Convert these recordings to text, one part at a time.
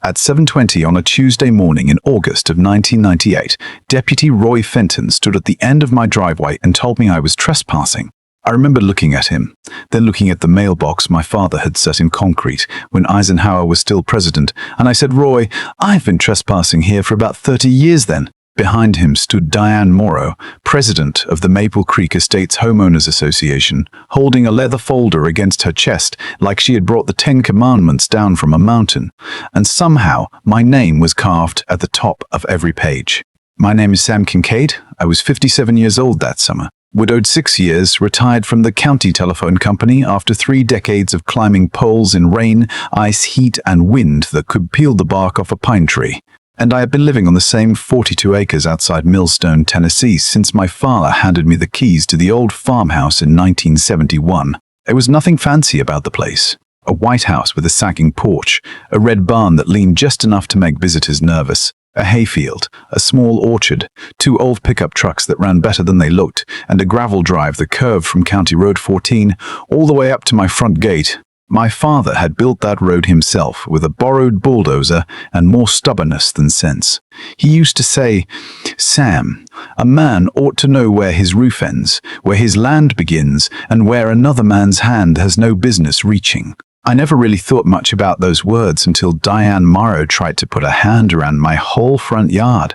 At 7:20 on a Tuesday morning in August of 1998, Deputy Roy Fenton stood at the end of my driveway and told me I was trespassing. I remember looking at him, then looking at the mailbox my father had set in concrete when Eisenhower was still president, and I said, "Roy, I've been trespassing here for about 30 years then." Behind him stood Diane Morrow, president of the Maple Creek Estates Homeowners Association, holding a leather folder against her chest like she had brought the 10 Commandments down from a mountain, and somehow my name was carved at the top of every page. My name is Sam Kincaid. I was 57 years old that summer. Widowed 6 years, retired from the county telephone company after 3 decades of climbing poles in rain, ice, heat, and wind that could peel the bark off a pine tree. And I had been living on the same 42 acres outside Millstone, Tennessee, since my father handed me the keys to the old farmhouse in 1971. There was nothing fancy about the place. A white house with a sagging porch, a red barn that leaned just enough to make visitors nervous, a hayfield, a small orchard, 2 old pickup trucks that ran better than they looked, and a gravel drive that curved from County Road 14 all the way up to my front gate. My father had built that road himself with a borrowed bulldozer and more stubbornness than sense. He used to say, "Sam, a man ought to know where his roof ends, where his land begins, and where another man's hand has no business reaching." I never really thought much about those words until Diane Morrow tried to put a hand around my whole front yard.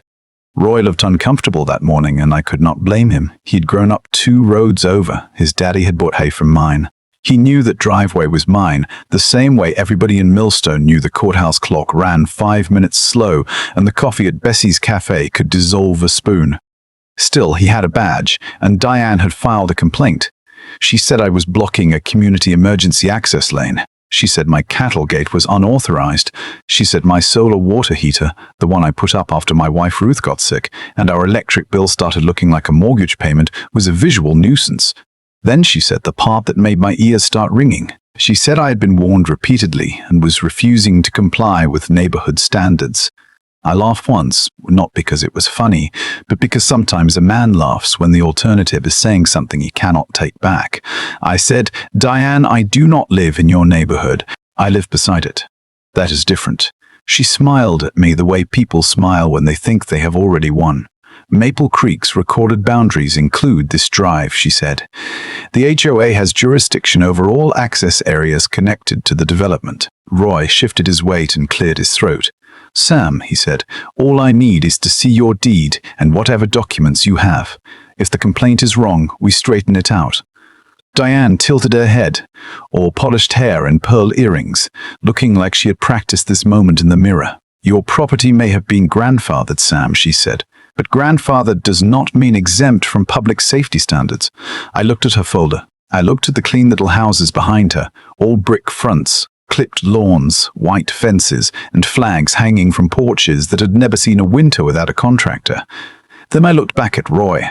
Roy looked uncomfortable that morning, and I could not blame him. He'd grown up 2 roads over. His daddy had bought hay from mine. He knew that driveway was mine, the same way everybody in Millstone knew the courthouse clock ran 5 minutes slow and the coffee at Bessie's Cafe could dissolve a spoon. Still, he had a badge, and Diane had filed a complaint. She said I was blocking a community emergency access lane. She said my cattle gate was unauthorized. She said my solar water heater, the one I put up after my wife Ruth got sick, and our electric bill started looking like a mortgage payment, was a visual nuisance. Then she said the part that made my ears start ringing. She said I had been warned repeatedly and was refusing to comply with neighborhood standards. I laughed once, not because it was funny, but because sometimes a man laughs when the alternative is saying something he cannot take back. I said, "Diane, I do not live in your neighborhood. I live beside it. That is different." She smiled at me the way people smile when they think they have already won. "Maple Creek's recorded boundaries include this drive," she said. "The HOA has jurisdiction over all access areas connected to the development." Roy shifted his weight and cleared his throat. "Sam," he said, "all I need is to see your deed and whatever documents you have. If the complaint is wrong, we straighten it out." Diane tilted her head, all polished hair and pearl earrings, looking like she had practiced this moment in the mirror. "Your property may have been grandfathered, Sam," she said, "but grandfathered does not mean exempt from public safety standards." I looked at her folder. I looked at the clean little houses behind her, all brick fronts, clipped lawns, white fences, and flags hanging from porches that had never seen a winter without a contractor. Then I looked back at Roy.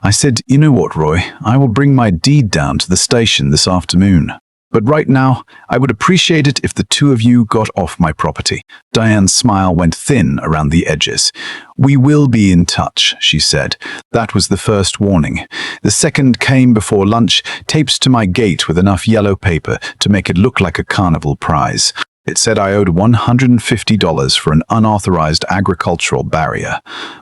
I said, "You know what, Roy? I will bring my deed down to the station this afternoon. But right now, I would appreciate it if the 2 of you got off my property." Diane's smile went thin around the edges. "We will be in touch," she said. That was the first warning. The second came before lunch, taped to my gate with enough yellow paper to make it look like a carnival prize. It said I owed $150 for an unauthorized agricultural barrier.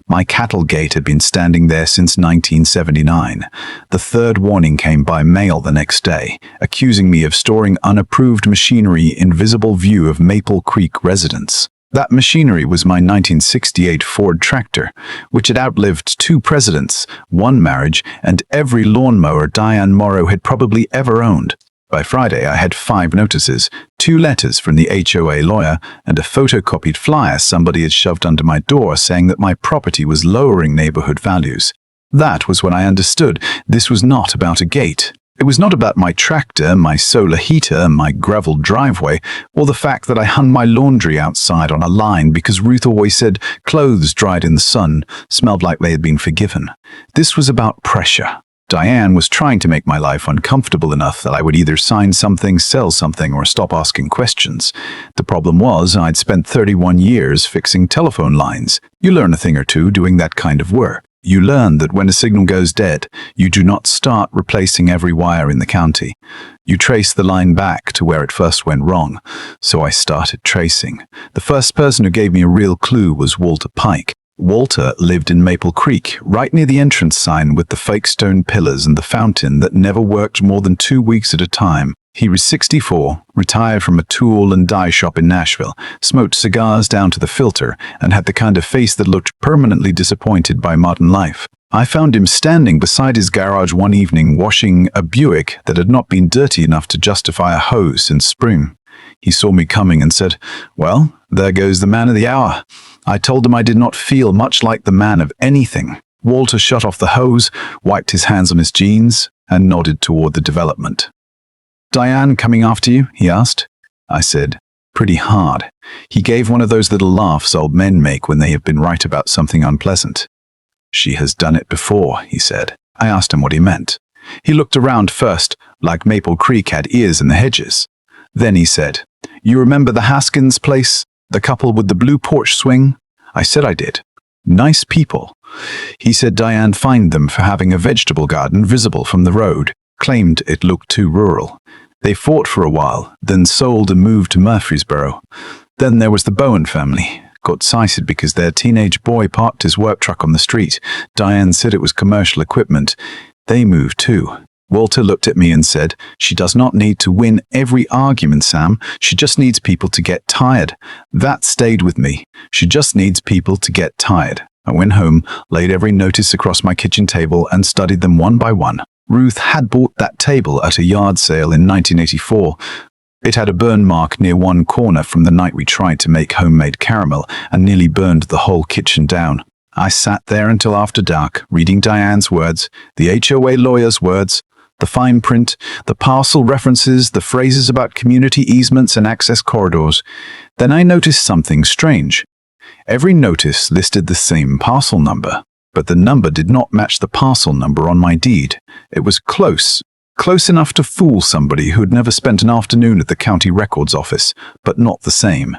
My cattle gate had been standing there since 1979. The third warning came by mail the next day, accusing me of storing unapproved machinery in visible view of Maple Creek residents. That machinery was my 1968 Ford tractor, which had outlived 2 presidents, 1 marriage, and every lawnmower Diane Morrow had probably ever owned. By Friday, I had 5 notices, 2 letters from the HOA lawyer, and a photocopied flyer somebody had shoved under my door saying that my property was lowering neighborhood values. That was when I understood this was not about a gate. It was not about my tractor, my solar heater, my gravel driveway, or the fact that I hung my laundry outside on a line because Ruth always said clothes dried in the sun smelled like they had been forgiven. This was about pressure. Diane was trying to make my life uncomfortable enough that I would either sign something, sell something, or stop asking questions. The problem was I'd spent 31 years fixing telephone lines. You learn a thing or two doing that kind of work. You learn that when a signal goes dead, you do not start replacing every wire in the county. You trace the line back to where it first went wrong. So I started tracing. The first person who gave me a real clue was Walter Pike. Walter lived in Maple Creek, right near the entrance sign with the fake stone pillars and the fountain that never worked more than 2 weeks at a time. He was 64, retired from a tool and die shop in Nashville, smoked cigars down to the filter, and had the kind of face that looked permanently disappointed by modern life. I found him standing beside his garage one evening washing a Buick that had not been dirty enough to justify a hose and spring. He saw me coming and said, "Well, there goes the man of the hour." I told him I did not feel much like the man of anything. Walter shut off the hose, wiped his hands on his jeans, and nodded toward the development. "Diane coming after you?" he asked. I said, "Pretty hard." He gave one of those little laughs old men make when they have been right about something unpleasant. "She has done it before," he said. I asked him what he meant. He looked around first, like Maple Creek had ears in the hedges. Then he said, "You remember the Haskins place? The couple with the blue porch swing?" I said I did. "Nice people." He said Diane fined them for having a vegetable garden visible from the road, claimed it looked too rural. They fought for a while, then sold and moved to Murfreesboro. Then there was the Bowen family. Got cited because their teenage boy parked his work truck on the street. Diane said it was commercial equipment. They moved too. Walter looked at me and said, "She does not need to win every argument, Sam. She just needs people to get tired." That stayed with me. She just needs people to get tired. I went home, laid every notice across my kitchen table, and studied them one by one. Ruth had bought that table at a yard sale in 1984. It had a burn mark near one corner from the night we tried to make homemade caramel and nearly burned the whole kitchen down. I sat there until after dark, reading Diane's words, the HOA lawyer's words, the fine print, the parcel references, the phrases about community easements and access corridors. Then I noticed something strange. Every notice listed the same parcel number, but the number did not match the parcel number on my deed. It was close enough to fool somebody who had never spent an afternoon at the county records office, but not the same.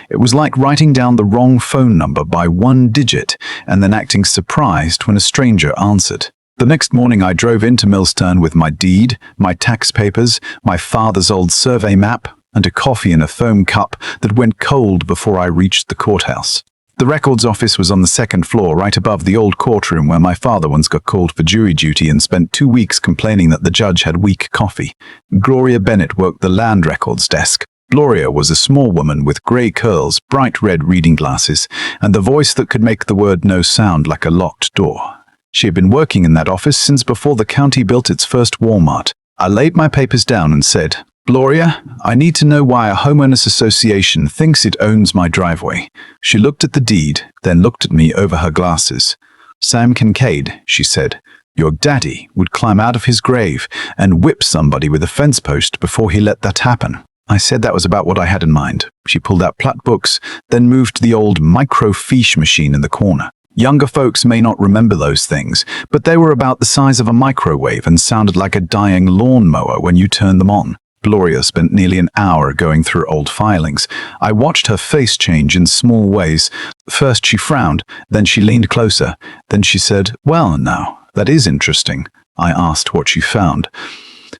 It was like writing down the wrong phone number by one digit and then acting surprised when a stranger answered. The next morning I drove into Millstone with my deed, my tax papers, my father's old survey map, and a coffee in a foam cup that went cold before I reached the courthouse. The records office was on the second floor, right above the old courtroom where my father once got called for jury duty and spent 2 weeks complaining that the judge had weak coffee. Gloria Bennett worked the land records desk. Gloria was a small woman with grey curls, bright red reading glasses, and the voice that could make the word no sound like a locked door. She had been working in that office since before the county built its first Walmart. I laid my papers down and said, "Gloria, I need to know why a homeowners association thinks it owns my driveway." She looked at the deed, then looked at me over her glasses. "Sam Kincaid," she said, "your daddy would climb out of his grave and whip somebody with a fence post before he let that happen." I said that was about what I had in mind. She pulled out plat books, then moved to the old microfiche machine in the corner. Younger folks may not remember those things, but they were about the size of a microwave and sounded like a dying lawnmower when you turned them on. Gloria spent nearly an hour going through old filings. I watched her face change in small ways. First she frowned, then she leaned closer. Then she said, "Well, now, that is interesting." I asked what she found.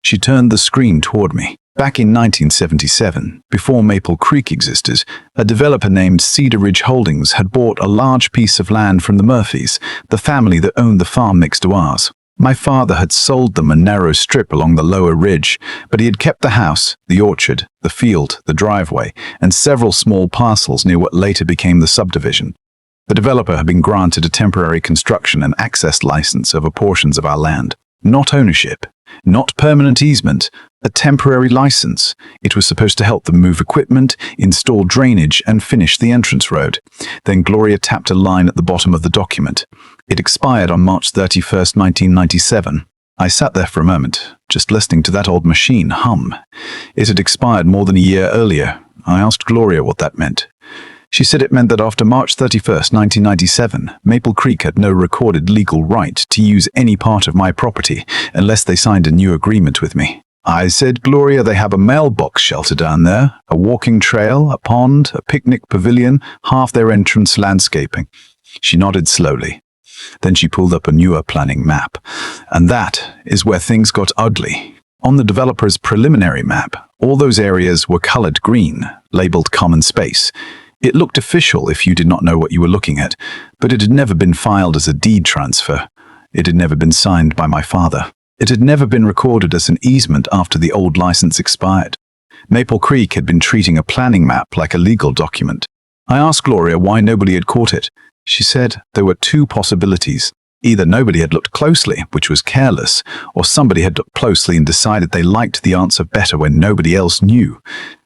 She turned the screen toward me. Back in 1977, before Maple Creek existed, a developer named Cedar Ridge Holdings had bought a large piece of land from the Murphys, the family that owned the farm next to ours. My father had sold them a narrow strip along the lower ridge, but he had kept the house, the orchard, the field, the driveway, and several small parcels near what later became the subdivision. The developer had been granted a temporary construction and access license over portions of our land. Not ownership, not permanent easement, a temporary license. It was supposed to help them move equipment, install drainage, and finish the entrance road. Then Gloria tapped a line at the bottom of the document. It expired on March 31st, 1997. I sat there for a moment, just listening to that old machine hum. It had expired more than a year earlier. I asked Gloria what that meant. She said it meant that after March 31st, 1997, Maple Creek had no recorded legal right to use any part of my property unless they signed a new agreement with me. I said, "Gloria, they have a mailbox shelter down there, a walking trail, a pond, a picnic pavilion, half their entrance landscaping." She nodded slowly. Then she pulled up a newer planning map. And that is where things got ugly. On the developer's preliminary map, all those areas were colored green, labeled common space. It looked official if you did not know what you were looking at, but it had never been filed as a deed transfer. It had never been signed by my father. It had never been recorded as an easement after the old license expired. Maple Creek had been treating a planning map like a legal document. I asked Gloria why nobody had caught it. She said there were two possibilities. Either nobody had looked closely, which was careless, or somebody had looked closely and decided they liked the answer better when nobody else knew.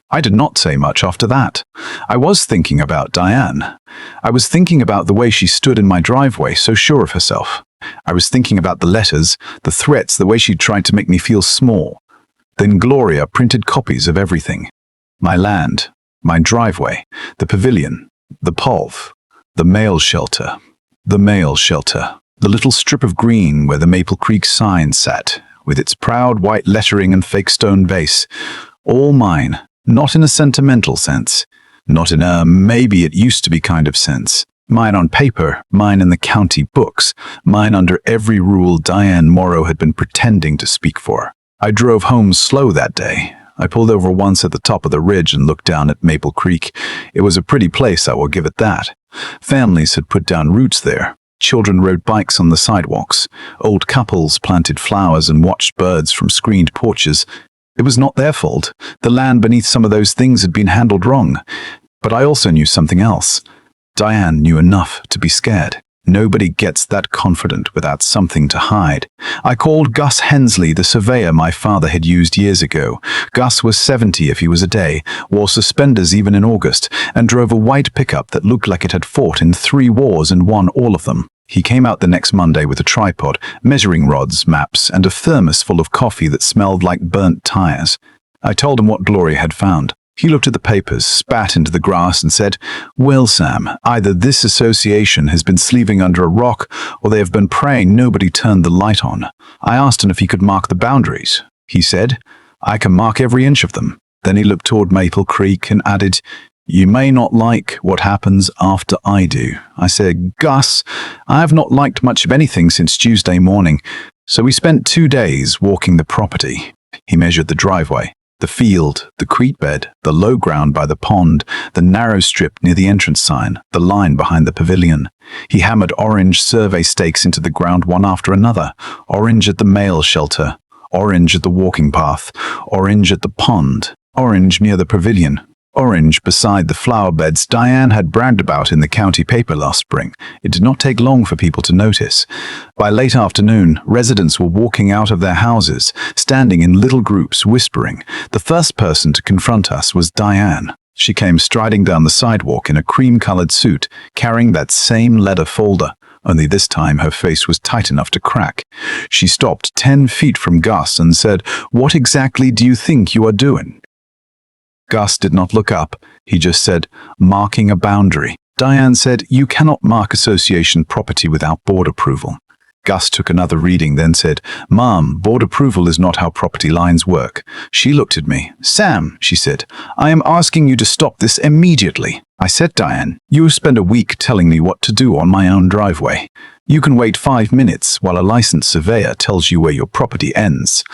I did not say much after that. I was thinking about Diane. I was thinking about the way she stood in my driveway, so sure of herself. I was thinking about the letters, the threats, the way she tried to make me feel small. Then Gloria printed copies of everything. My land, my driveway, the pavilion, the POV, the mail shelter, the little strip of green where the Maple Creek sign sat, with its proud white lettering and fake stone base. All mine. Not in a sentimental sense. Not in a maybe it used to be kind of sense. Mine on paper, mine in the county books, mine under every rule Diane Morrow had been pretending to speak for. I drove home slow that day. I pulled over once at the top of the ridge and looked down at Maple Creek. It was a pretty place, I will give it that. Families had put down roots there. Children rode bikes on the sidewalks. Old couples planted flowers and watched birds from screened porches. It was not their fault. The land beneath some of those things had been handled wrong. But I also knew something else. Diane knew enough to be scared. Nobody gets that confident without something to hide. I called Gus Hensley, the surveyor my father had used years ago. Gus was 70 if he was a day, wore suspenders even in August, and drove a white pickup that looked like it had fought in 3 wars and won all of them. He came out the next Monday with a tripod, measuring rods, maps, and a thermos full of coffee that smelled like burnt tires. I told him what Gloria had found. He looked at the papers, spat into the grass, and said, "Well, Sam, either this association has been sleeping under a rock, or they have been praying nobody turned the light on." I asked him if he could mark the boundaries. He said, "I can mark every inch of them." Then he looked toward Maple Creek and added, "You may not like what happens after I do." I said, "Gus, I have not liked much of anything since Tuesday morning." So we spent 2 days walking the property. He measured the driveway, the field, the creek bed, the low ground by the pond, the narrow strip near the entrance sign, the line behind the pavilion. He hammered orange survey stakes into the ground one after another. Orange at the mail shelter, orange at the walking path, orange at the pond, orange near the pavilion, orange beside the flower beds Diane had bragged about in the county paper last spring. It did not take long for people to notice. By late afternoon, residents were walking out of their houses, standing in little groups, whispering. The first person to confront us was Diane. She came striding down the sidewalk in a cream-colored suit, carrying that same leather folder. Only this time her face was tight enough to crack. She stopped 10 feet from Gus and said, "What exactly do you think you are doing?" Gus did not look up. He just said, "Marking a boundary." Diane said, "You cannot mark association property without board approval." Gus took another reading, then said, "Mom, board approval is not how property lines work." She looked at me. "Sam," she said, "I am asking you to stop this immediately." I said, "Diane, you spend a week telling me what to do on my own driveway. You can wait 5 minutes while a licensed surveyor tells you where your property ends."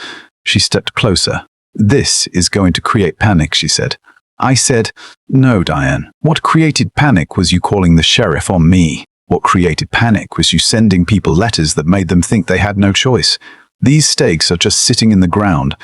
She stepped closer. "This is going to create panic," she said. I said, "No, Diane. What created panic was you calling the sheriff on me. What created panic was you sending people letters that made them think they had no choice. These stakes are just sitting in the ground.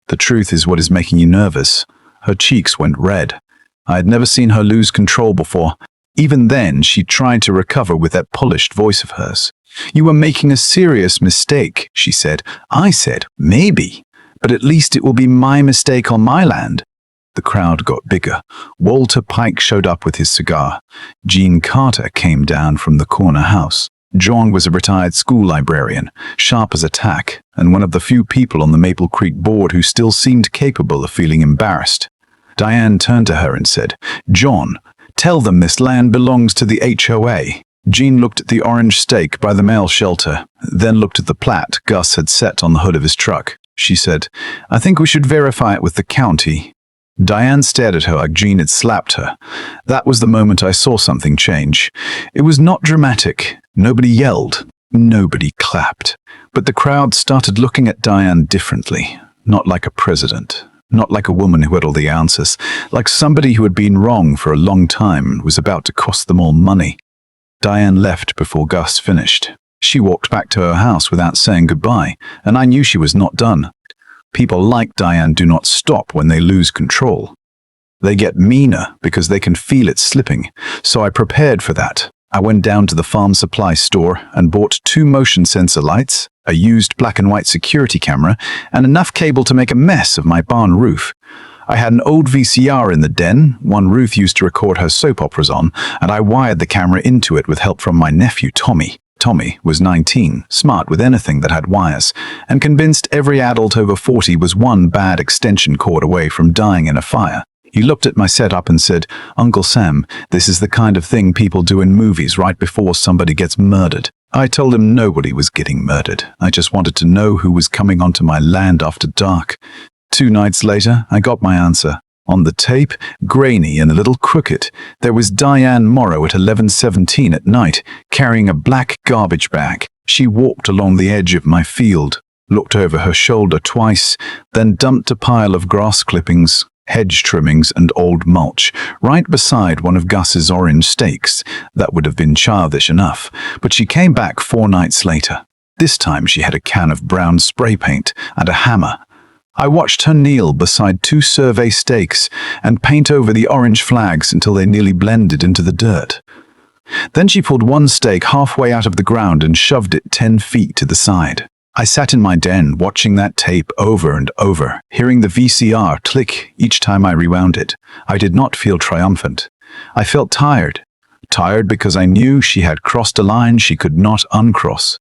The truth is what is making you nervous." Her cheeks went red. I had never seen her lose control before. Even then, she tried to recover with that polished voice of hers. "You were making a serious mistake," she said. I said, "Maybe. But at least it will be my mistake on my land." The crowd got bigger. Walter Pike showed up with his cigar. Jean Carter came down from the corner house. John was a retired school librarian, sharp as a tack, and one of the few people on the Maple Creek board who still seemed capable of feeling embarrassed. Diane turned to her and said, "John, tell them this land belongs to the HOA." Jean looked at the orange stake by the mail shelter, then looked at the plat Gus had set on the hood of his truck. She said, "I think we should verify it with the county." Diane stared at her like Jean had slapped her. That was the moment I saw something change. It was not dramatic. Nobody yelled. Nobody clapped, but the crowd started looking at Diane differently, not like a president, not like a woman who had all the answers, like somebody who had been wrong for a long time and was about to cost them all money. Diane left before Gus finished. She walked back to her house without saying goodbye, and I knew she was not done. People like Diane do not stop when they lose control. They get meaner because they can feel it slipping, so I prepared for that. I went down to the farm supply store and bought 2 motion sensor lights, a used black and white security camera, and enough cable to make a mess of my barn roof. I had an old VCR in the den, one Ruth used to record her soap operas on, and I wired the camera into it with help from my nephew Tommy. Tommy was 19, smart with anything that had wires, and convinced every adult over 40 was one bad extension cord away from dying in a fire. He looked at my setup and said, "Uncle Sam, this is the kind of thing people do in movies right before somebody gets murdered." I told him nobody was getting murdered. I just wanted to know who was coming onto my land after dark. 2 nights later, I got my answer. On the tape, grainy and a little crooked, there was Diane Morrow at 11:17 at night, carrying a black garbage bag. She walked along the edge of my field, looked over her shoulder twice, then dumped a pile of grass clippings, hedge trimmings and old mulch, right beside one of Gus's orange stakes. That would have been childish enough, but she came back 4 nights later. This time she had a can of brown spray paint and a hammer. I watched her kneel beside 2 survey stakes and paint over the orange flags until they nearly blended into the dirt. Then she pulled one stake halfway out of the ground and shoved it 10 feet to the side. I sat in my den watching that tape over and over, hearing the VCR click each time I rewound it. I did not feel triumphant. I felt tired. Tired because I knew she had crossed a line she could not uncross.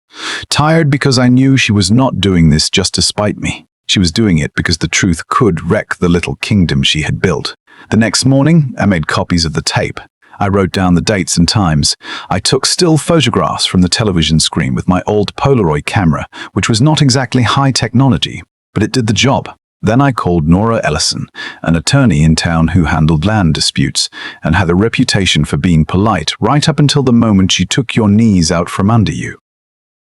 Tired because I knew she was not doing this just to spite me. She was doing it because the truth could wreck the little kingdom she had built. The next morning, I made copies of the tape. I wrote down the dates and times. I took still photographs from the television screen with my old Polaroid camera, which was not exactly high technology, but it did the job. Then I called Nora Ellison, an attorney in town who handled land disputes and had a reputation for being polite right up until the moment she took your knees out from under you.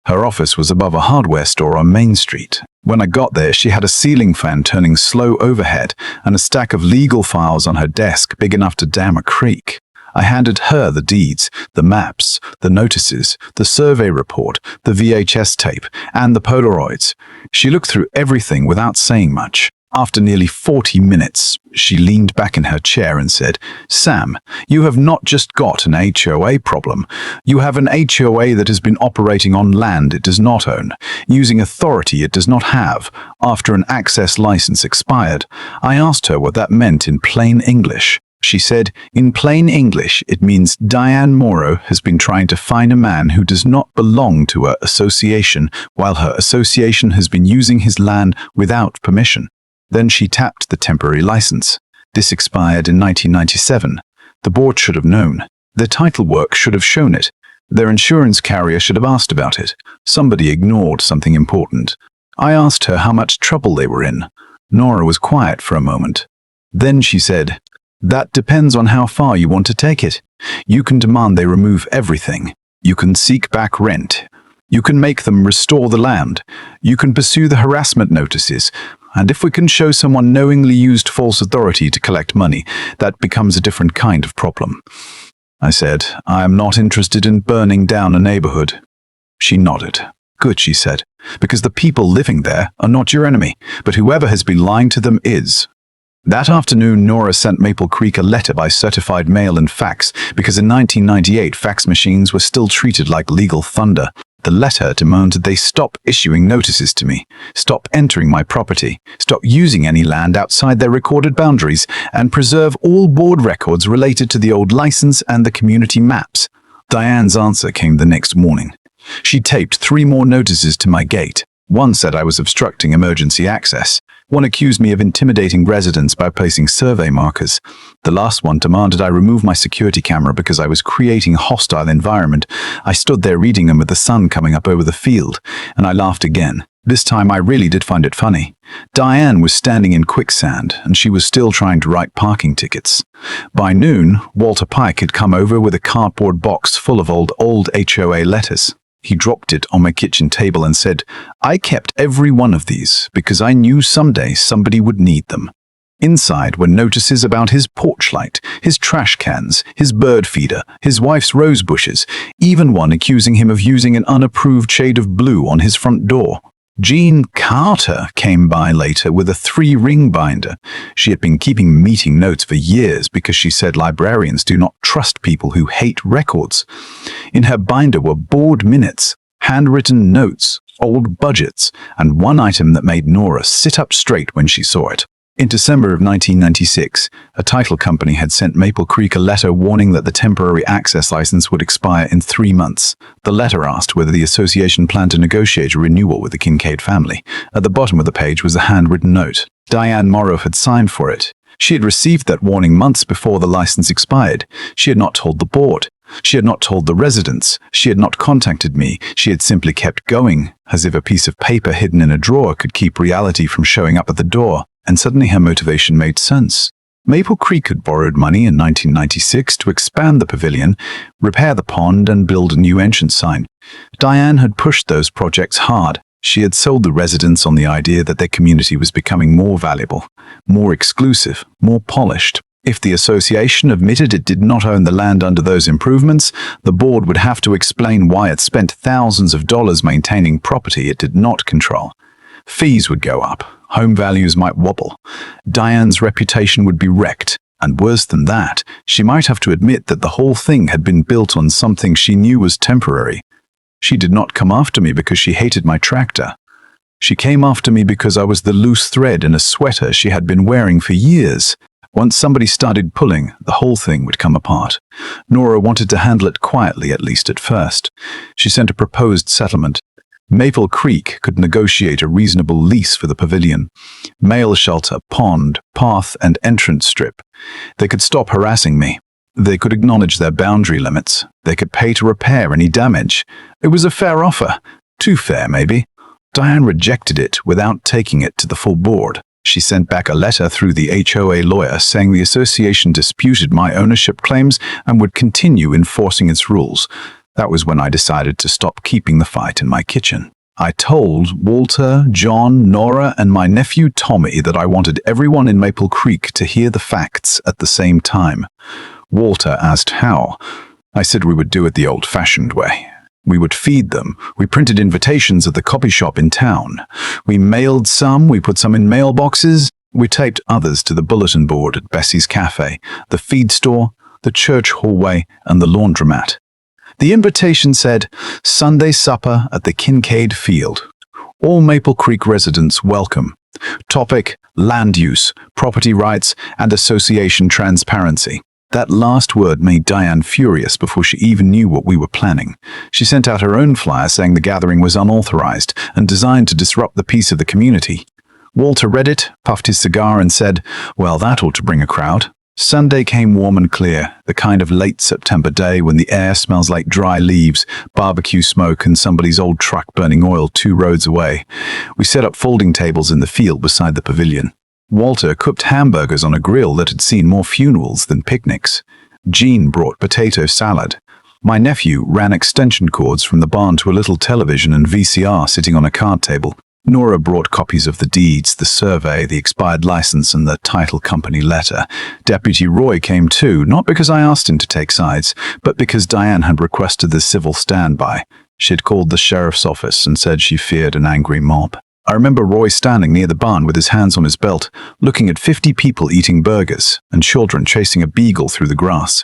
Her office was above a hardware store on Main Street. When I got there, she had a ceiling fan turning slow overhead and a stack of legal files on her desk big enough to dam a creek. I handed her the deeds, the maps, the notices, the survey report, the VHS tape, and the Polaroids. She looked through everything without saying much. After nearly 40 minutes, she leaned back in her chair and said, "Sam, you have not just got an HOA problem. You have an HOA that has been operating on land it does not own, using authority it does not have, after an access license expired." I asked her what that meant in plain English. She said, "In plain English, it means Diane Morrow has been trying to find a man who does not belong to her association, while her association has been using his land without permission." Then she tapped the temporary license. This expired in 1997. The board should have known. Their title work should have shown it. Their insurance carrier should have asked about it. Somebody ignored something important. I asked her how much trouble they were in. Nora was quiet for a moment. Then she said, "That depends on how far you want to take it. You can demand they remove everything. You can seek back rent. You can make them restore the land. You can pursue the harassment notices. And if we can show someone knowingly used false authority to collect money, that becomes a different kind of problem." I said, "I am not interested in burning down a neighborhood." She nodded. "Good," she said, "because the people living there are not your enemy, but whoever has been lying to them is." That afternoon, Nora sent Maple Creek a letter by certified mail and fax, because in 1998 fax machines were still treated like legal thunder. The letter demanded they stop issuing notices to me, stop entering my property, stop using any land outside their recorded boundaries, and preserve all board records related to the old license and the community maps. Diane's answer came the next morning. She taped 3 more notices to my gate. One said I was obstructing emergency access. One accused me of intimidating residents by placing survey markers. The last one demanded I remove my security camera because I was creating a hostile environment. I stood there reading them with the sun coming up over the field, and I laughed again. This time I really did find it funny. Diane was standing in quicksand, and she was still trying to write parking tickets. By noon, Walter Pike had come over with a cardboard box full of old HOA letters. He dropped it on my kitchen table and said, "I kept every one of these because I knew someday somebody would need them." Inside were notices about his porch light, his trash cans, his bird feeder, his wife's rose bushes, even one accusing him of using an unapproved shade of blue on his front door. Jean Carter came by later with a 3-ring binder. She had been keeping meeting notes for years because she said librarians do not trust people who hate records. In her binder were board minutes, handwritten notes, old budgets, and one item that made Nora sit up straight when she saw it. In December of 1996, a title company had sent Maple Creek a letter warning that the temporary access license would expire in 3 months. The letter asked whether the association planned to negotiate a renewal with the Kincaid family. At the bottom of the page was a handwritten note. Diane Morrow had signed for it. She had received that warning months before the license expired. She had not told the board. She had not told the residents. She had not contacted me. She had simply kept going, as if a piece of paper hidden in a drawer could keep reality from showing up at the door. And suddenly her motivation made sense. Maple Creek had borrowed money in 1996 to expand the pavilion, repair the pond, and build a new entrance sign. Diane had pushed those projects hard. She had sold the residents on the idea that their community was becoming more valuable, more exclusive, more polished. If the association admitted it did not own the land under those improvements, the board would have to explain why it spent thousands of dollars maintaining property it did not control. Fees would go up. Home values might wobble. Diane's reputation would be wrecked. And worse than that, she might have to admit that the whole thing had been built on something she knew was temporary. She did not come after me because she hated my tractor. She came after me because I was the loose thread in a sweater she had been wearing for years. Once somebody started pulling, the whole thing would come apart. Nora wanted to handle it quietly, at least at first. She sent a proposed settlement. Maple Creek could negotiate a reasonable lease for the pavilion, mail shelter, pond, path, and entrance strip. They could stop harassing me. They could acknowledge their boundary limits. They could pay to repair any damage. It was a fair offer. Too fair, maybe. Diane rejected it without taking it to the full board. She sent back a letter through the HOA lawyer saying the association disputed my ownership claims and would continue enforcing its rules. That was when I decided to stop keeping the fight in my kitchen. I told Walter, John, Nora, and my nephew Tommy that I wanted everyone in Maple Creek to hear the facts at the same time. Walter asked how. I said we would do it the old-fashioned way. We would feed them. We printed invitations at the copy shop in town. We mailed some, we put some in mailboxes. We taped others to the bulletin board at Bessie's Cafe, the feed store, the church hallway, and the laundromat. The invitation said, "Sunday supper at the Kincaid Field. All Maple Creek residents welcome. Topic, land use, property rights, and association transparency." That last word made Diane furious before she even knew what we were planning. She sent out her own flyer saying the gathering was unauthorized and designed to disrupt the peace of the community. Walter read it, puffed his cigar, and said, "Well, that ought to bring a crowd." Sunday came warm and clear, the kind of late September day when the air smells like dry leaves, barbecue smoke, and somebody's old truck burning oil 2 roads away. We set up folding tables in the field beside the pavilion. Walter cooked hamburgers on a grill that had seen more funerals than picnics. Jean brought potato salad. My nephew ran extension cords from the barn to a little television and VCR sitting on a card table. Nora brought copies of the deeds, the survey, the expired license, and the title company letter. Deputy Roy came too, not because I asked him to take sides, but because Diane had requested the civil standby. She'd called the sheriff's office and said she feared an angry mob. I remember Roy standing near the barn with his hands on his belt, looking at 50 people eating burgers and children chasing a beagle through the grass.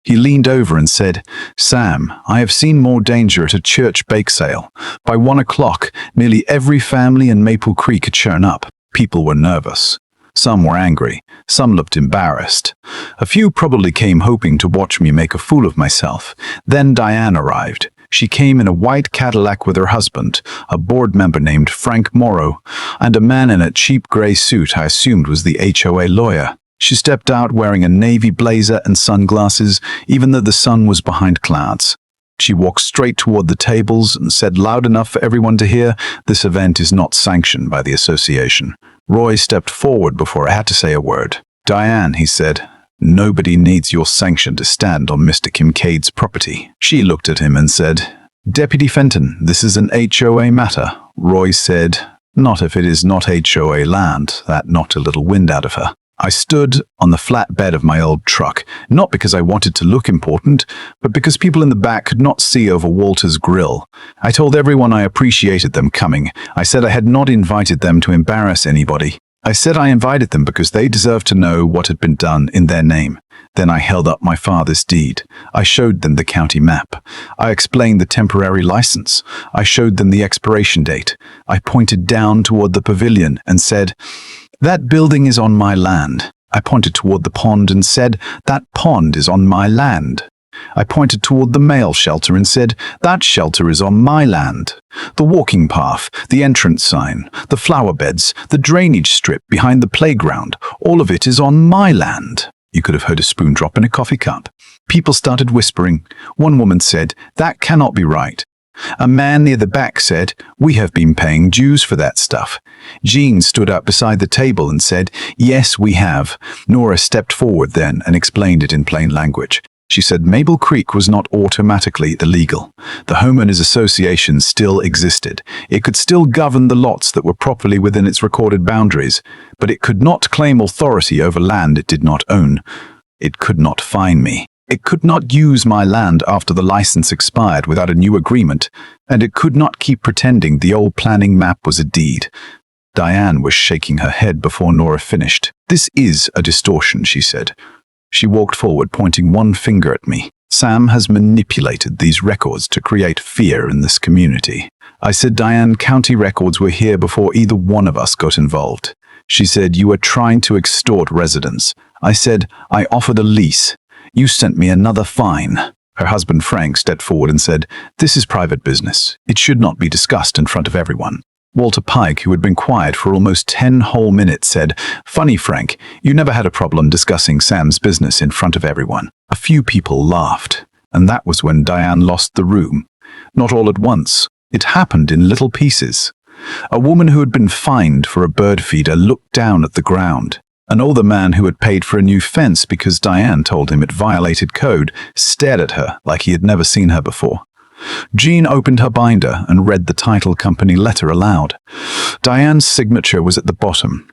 He leaned over and said, "Sam, I have seen more danger at a church bake sale. By 1 o'clock, nearly every family in Maple Creek had shown up. People were nervous. Some were angry. Some looked embarrassed. A few probably came hoping to watch me make a fool of myself. Then Diane arrived. She came in a white Cadillac with her husband, a board member named Frank Morrow, and a man in a cheap gray suit I assumed was the HOA lawyer. She stepped out wearing a navy blazer and sunglasses, even though the sun was behind clouds. She walked straight toward the tables and said loud enough for everyone to hear, "This event is not sanctioned by the association." Roy stepped forward before I had to say a word. "Diane," he said, "nobody needs your sanction to stand on Mr. Kincaid's property." She looked at him and said, Deputy Fenton, this is an HOA matter, Roy said. Not if it is not HOA land. That knocked a little wind out of her. I stood on the flat bed of my old truck, not because I wanted to look important, but because people in the back could not see over Walter's grill. I told everyone I appreciated them coming. I said I had not invited them to embarrass anybody. I said I invited them because they deserved to know what had been done in their name. Then I held up my father's deed. I showed them the county map. I explained the temporary license. I showed them the expiration date. I pointed down toward the pavilion and said, "That building is on my land." I pointed toward the pond and said, "That pond is on my land." I pointed toward the mail shelter and said, "That shelter is on my land." The walking path, the entrance sign, the flower beds, the drainage strip behind the playground, all of it is on my land. You could have heard a spoon drop in a coffee cup. People started whispering. One woman said, "That cannot be right." A man near the back said, "We have been paying dues for that stuff." Jean stood up beside the table and said, "Yes, we have." Nora stepped forward then and explained it in plain language. She said Maple Creek was not automatically illegal. The homeowners association still existed. It could still govern the lots that were properly within its recorded boundaries, but it could not claim authority over land it did not own. It could not fine me. It could not use my land after the license expired without a new agreement, and it could not keep pretending the old planning map was a deed. Diane was shaking her head before Nora finished. "This is a distortion," she said. She walked forward, pointing one finger at me. "Sam has manipulated these records to create fear in this community." I said, "Diane, county records were here before either one of us got involved." She said, "You are trying to extort residents." I said, "I offered a lease. You sent me another fine." Her husband Frank stepped forward and said, "This is private business. It should not be discussed in front of everyone." Walter Pike, who had been quiet for almost 10 whole minutes, said, "Funny, Frank, you never had a problem discussing Sam's business in front of everyone." A few people laughed, and that was when Diane lost the room. Not all at once. It happened in little pieces. A woman who had been fined for a bird feeder looked down at the ground. An older man who had paid for a new fence because Diane told him it violated code stared at her like he had never seen her before. Jean opened her binder and read the title company letter aloud. Diane's signature was at the bottom.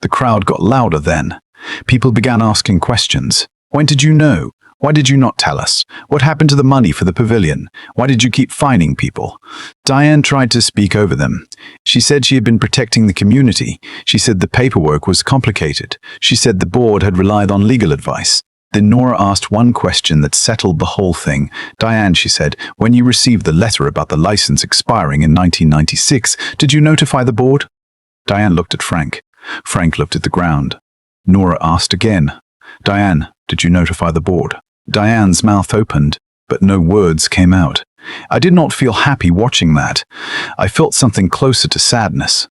The crowd got louder then. People began asking questions. "When did you know? Why did you not tell us? What happened to the money for the pavilion? Why did you keep fining people?" Diane tried to speak over them. She said she had been protecting the community. She said the paperwork was complicated. She said the board had relied on legal advice. Then Nora asked one question that settled the whole thing. "Diane," she said, "when you received the letter about the license expiring in 1996, did you notify the board?" Diane looked at Frank. Frank looked at the ground. Nora asked again, "Diane, did you notify the board?" Diane's mouth opened, but no words came out. I did not feel happy watching that. I felt something closer to sadness.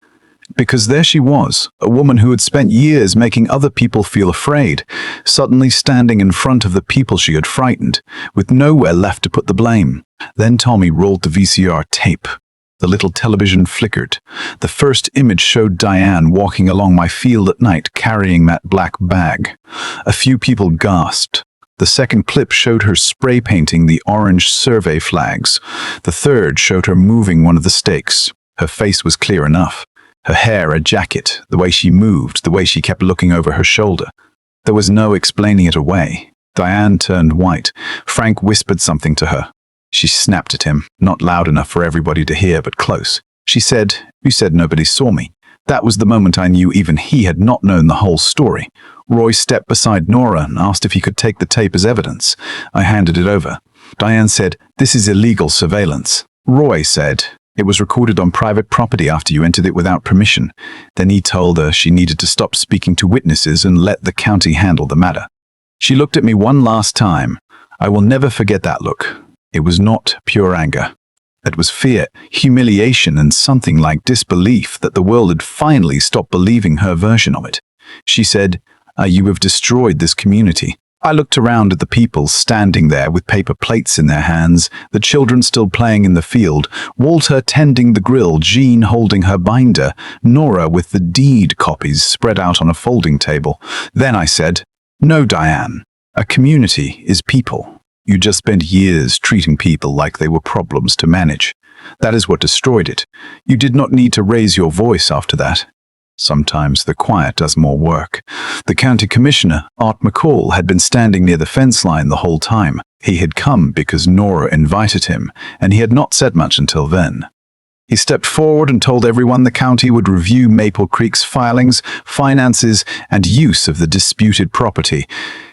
Because there she was, a woman who had spent years making other people feel afraid, suddenly standing in front of the people she had frightened, with nowhere left to put the blame. Then Tommy rolled the VCR tape. The little television flickered. The first image showed Diane walking along my field at night, carrying that black bag. A few people gasped. The second clip showed her spray painting the orange survey flags. The third showed her moving one of the stakes. Her face was clear enough. Her hair a jacket, the way she moved, the way she kept looking over her shoulder. There was no explaining it away. Diane turned white. Frank whispered something to her. She snapped at him, not loud enough for everybody to hear, but close. She said, "You said nobody saw me." That was the moment I knew even he had not known the whole story. Roy stepped beside Nora and asked if he could take the tape as evidence. I handed it over. Diane said, "This is illegal surveillance." Roy said, "It was recorded on private property after you entered it without permission." Then he told her she needed to stop speaking to witnesses and let the county handle the matter. She looked at me one last time. I will never forget that look. It was not pure anger. It was fear, humiliation, and something like disbelief that the world had finally stopped believing her version of it. She said, "You have destroyed this community." I looked around at the people standing there with paper plates in their hands, the children still playing in the field, Walter tending the grill, Jean holding her binder, Nora with the deed copies spread out on a folding table. Then I said, "No, Diane, a community is people. You just spent years treating people like they were problems to manage. That is what destroyed it. You did not need to raise your voice after that. Sometimes the quiet does more work. The county commissioner, Art McCall, had been standing near the fence line the whole time. He had come because Nora invited him, and he had not said much until then. He stepped forward and told everyone the county would review Maple Creek's filings, finances, and use of the disputed property.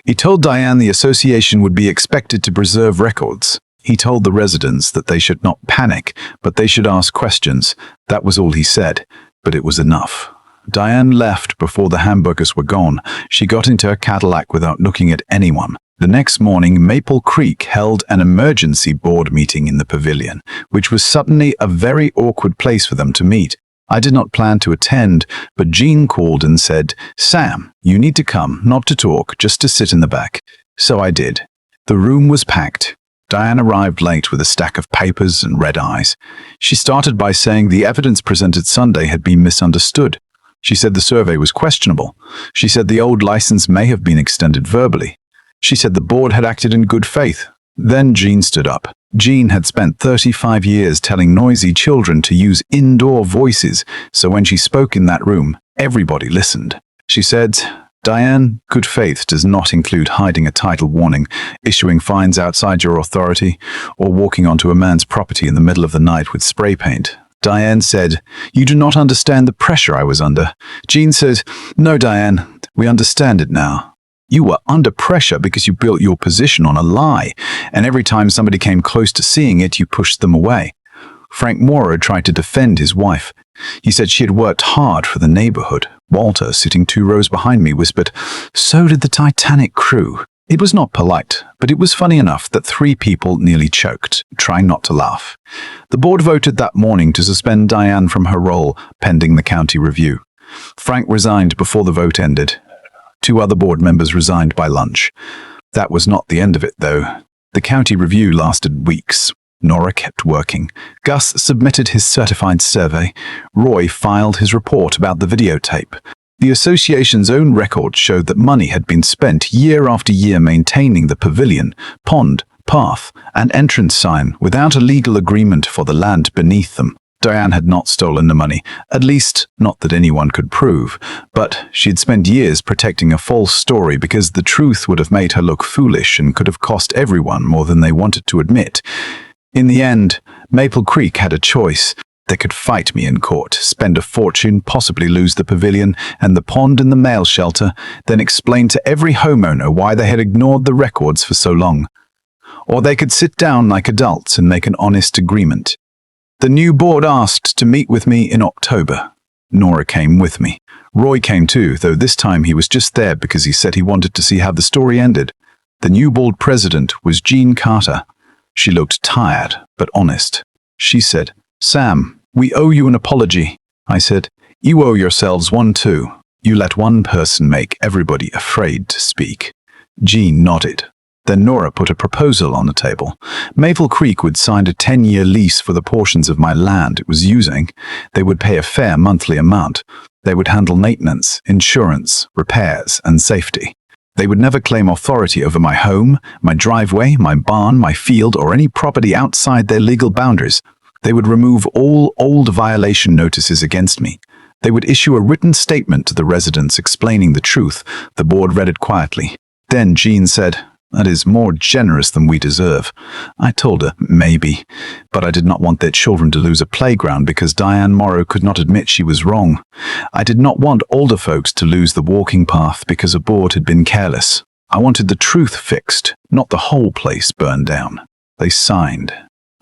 He told Diane the association would be expected to preserve records. He told the residents that they should not panic, but they should ask questions. That was all he said, but it was enough. Diane left before the hamburgers were gone. She got into her Cadillac without looking at anyone. The next morning, Maple Creek held an emergency board meeting in the pavilion, which was suddenly a very awkward place for them to meet. I did not plan to attend, but Jean called and said, "Sam, you need to come, not to talk, just to sit in the back." So I did. The room was packed. Diane arrived late with a stack of papers and red eyes. She started by saying the evidence presented Sunday had been misunderstood. She said the survey was questionable. She said the old license may have been extended verbally. She said the board had acted in good faith. Then Jean stood up. Jean had spent 35 years telling noisy children to use indoor voices, so when she spoke in that room, everybody listened. She said, "Diane, good faith does not include hiding a title warning, issuing fines outside your authority, or walking onto a man's property in the middle of the night with spray paint." Diane said, "You do not understand the pressure I was under." Jean said, "No, Diane, we understand it now. You were under pressure because you built your position on a lie, and every time somebody came close to seeing it, you pushed them away." Frank Mora tried to defend his wife. He said she had worked hard for the neighborhood. Walter, sitting 2 rows behind me, whispered, "So did the Titanic crew." It was not polite, but it was funny enough that 3 people nearly choked, trying not to laugh. The board voted that morning to suspend Diane from her role, pending the county review. Frank resigned before the vote ended. 2 other board members resigned by lunch. That was not the end of it, though. The county review lasted weeks. Nora kept working. Gus submitted his certified survey. Roy filed his report about the videotape. The association's own records showed that money had been spent year after year maintaining the pavilion, pond, path, and entrance sign without a legal agreement for the land beneath them. Diane had not stolen the money, at least not that anyone could prove, but she had spent years protecting a false story because the truth would have made her look foolish and could have cost everyone more than they wanted to admit. In the end, Maple Creek had a choice. They could fight me in court, spend a fortune, possibly lose the pavilion and the pond and the mail shelter, then explain to every homeowner why they had ignored the records for so long. Or they could sit down like adults and make an honest agreement. The new board asked to meet with me in October. Nora came with me. Roy came too, though this time he was just there because he said he wanted to see how the story ended. The new board president was Jean Carter. She looked tired, but honest. She said, "Sam, we owe you an apology." I said, "You owe yourselves one too. You let one person make everybody afraid to speak." Jean nodded. Then Nora put a proposal on the table. Maple Creek would sign a 10-year lease for the portions of my land it was using. They would pay a fair monthly amount. They would handle maintenance, insurance, repairs, and safety. They would never claim authority over my home, my driveway, my barn, my field, or any property outside their legal boundaries. They would remove all old violation notices against me. They would issue a written statement to the residents explaining the truth. The board read it quietly. Then Jean said, "That is more generous than we deserve." I told her, maybe, but I did not want their children to lose a playground because Diane Morrow could not admit she was wrong. I did not want older folks to lose the walking path because a board had been careless. I wanted the truth fixed, not the whole place burned down. They signed.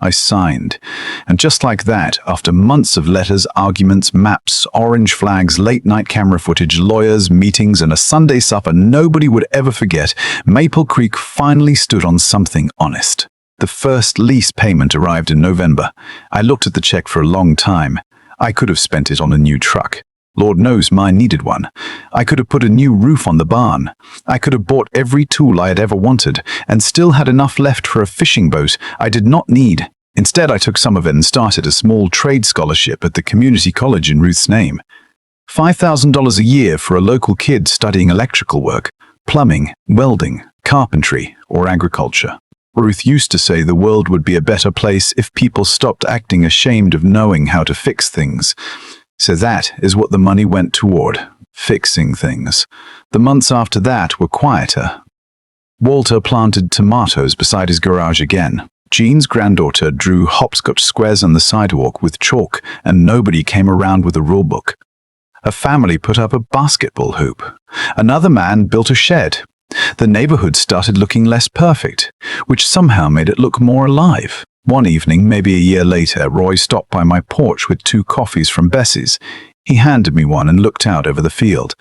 I signed. And just like that, after months of letters, arguments, maps, orange flags, late-night camera footage, lawyers, meetings, and a Sunday supper nobody would ever forget, Maple Creek finally stood on something honest. The first lease payment arrived in November. I looked at the check for a long time. I could have spent it on a new truck. Lord knows mine needed one. I could have put a new roof on the barn. I could have bought every tool I had ever wanted, and still had enough left for a fishing boat I did not need. Instead, I took some of it and started a small trade scholarship at the community college in Ruth's name. $5,000 a year for a local kid studying electrical work, plumbing, welding, carpentry, or agriculture. Ruth used to say the world would be a better place if people stopped acting ashamed of knowing how to fix things. So that is what the money went toward, fixing things. The months after that were quieter. Walter planted tomatoes beside his garage again. Jean's granddaughter drew hopscotch squares on the sidewalk with chalk, and nobody came around with a rulebook. A family put up a basketball hoop. Another man built a shed. The neighborhood started looking less perfect, which somehow made it look more alive. One evening, maybe a year later, Roy stopped by my porch with 2 coffees from Bessie's. He handed me one and looked out over the field.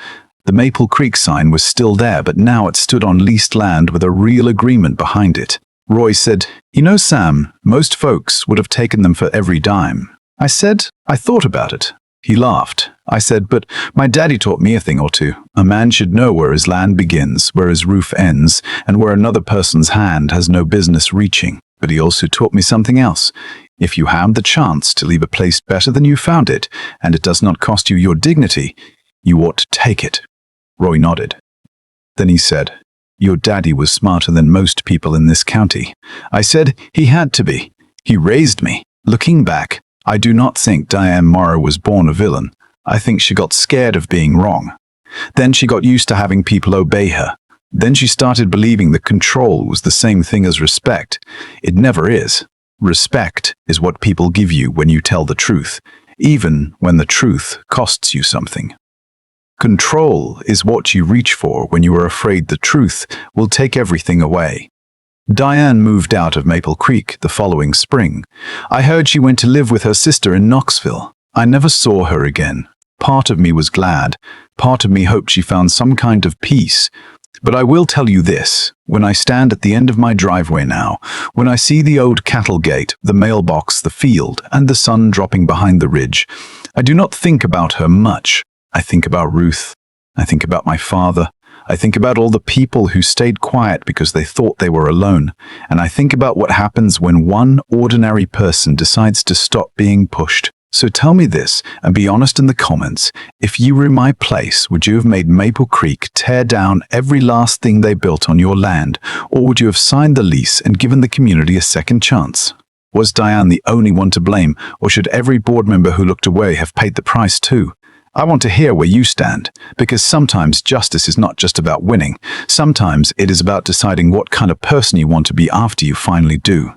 The Maple Creek sign was still there, but now it stood on leased land with a real agreement behind it. Roy said, "You know, Sam, most folks would have taken them for every dime." I said, "I thought about it." He laughed. I said, "But my daddy taught me a thing or two. A man should know where his land begins, where his roof ends, and where another person's hand has no business reaching. But he also taught me something else. If you have the chance to leave a place better than you found it, and it does not cost you your dignity, you ought to take it." Roy nodded. Then he said, "Your daddy was smarter than most people in this county." I said, "He had to be. He raised me." Looking back, I do not think Diane Morrow was born a villain. I think she got scared of being wrong. Then she got used to having people obey her. Then she started believing that control was the same thing as respect. It never is. Respect is what people give you when you tell the truth, even when the truth costs you something. Control is what you reach for when you are afraid the truth will take everything away. Diane moved out of Maple Creek the following spring. I heard she went to live with her sister in Knoxville. I never saw her again. Part of me was glad. Part of me hoped she found some kind of peace. But I will tell you this, when I stand at the end of my driveway now, when I see the old cattle gate, the mailbox, the field, and the sun dropping behind the ridge, I do not think about her much. I think about Ruth. I think about my father. I think about all the people who stayed quiet because they thought they were alone. And I think about what happens when one ordinary person decides to stop being pushed. So tell me this, and be honest in the comments. If you were in my place, would you have made Maple Creek tear down every last thing they built on your land? Or would you have signed the lease and given the community a second chance? Was Diane the only one to blame, or should every board member who looked away have paid the price too? I want to hear where you stand, because sometimes justice is not just about winning. Sometimes it is about deciding what kind of person you want to be after you finally do.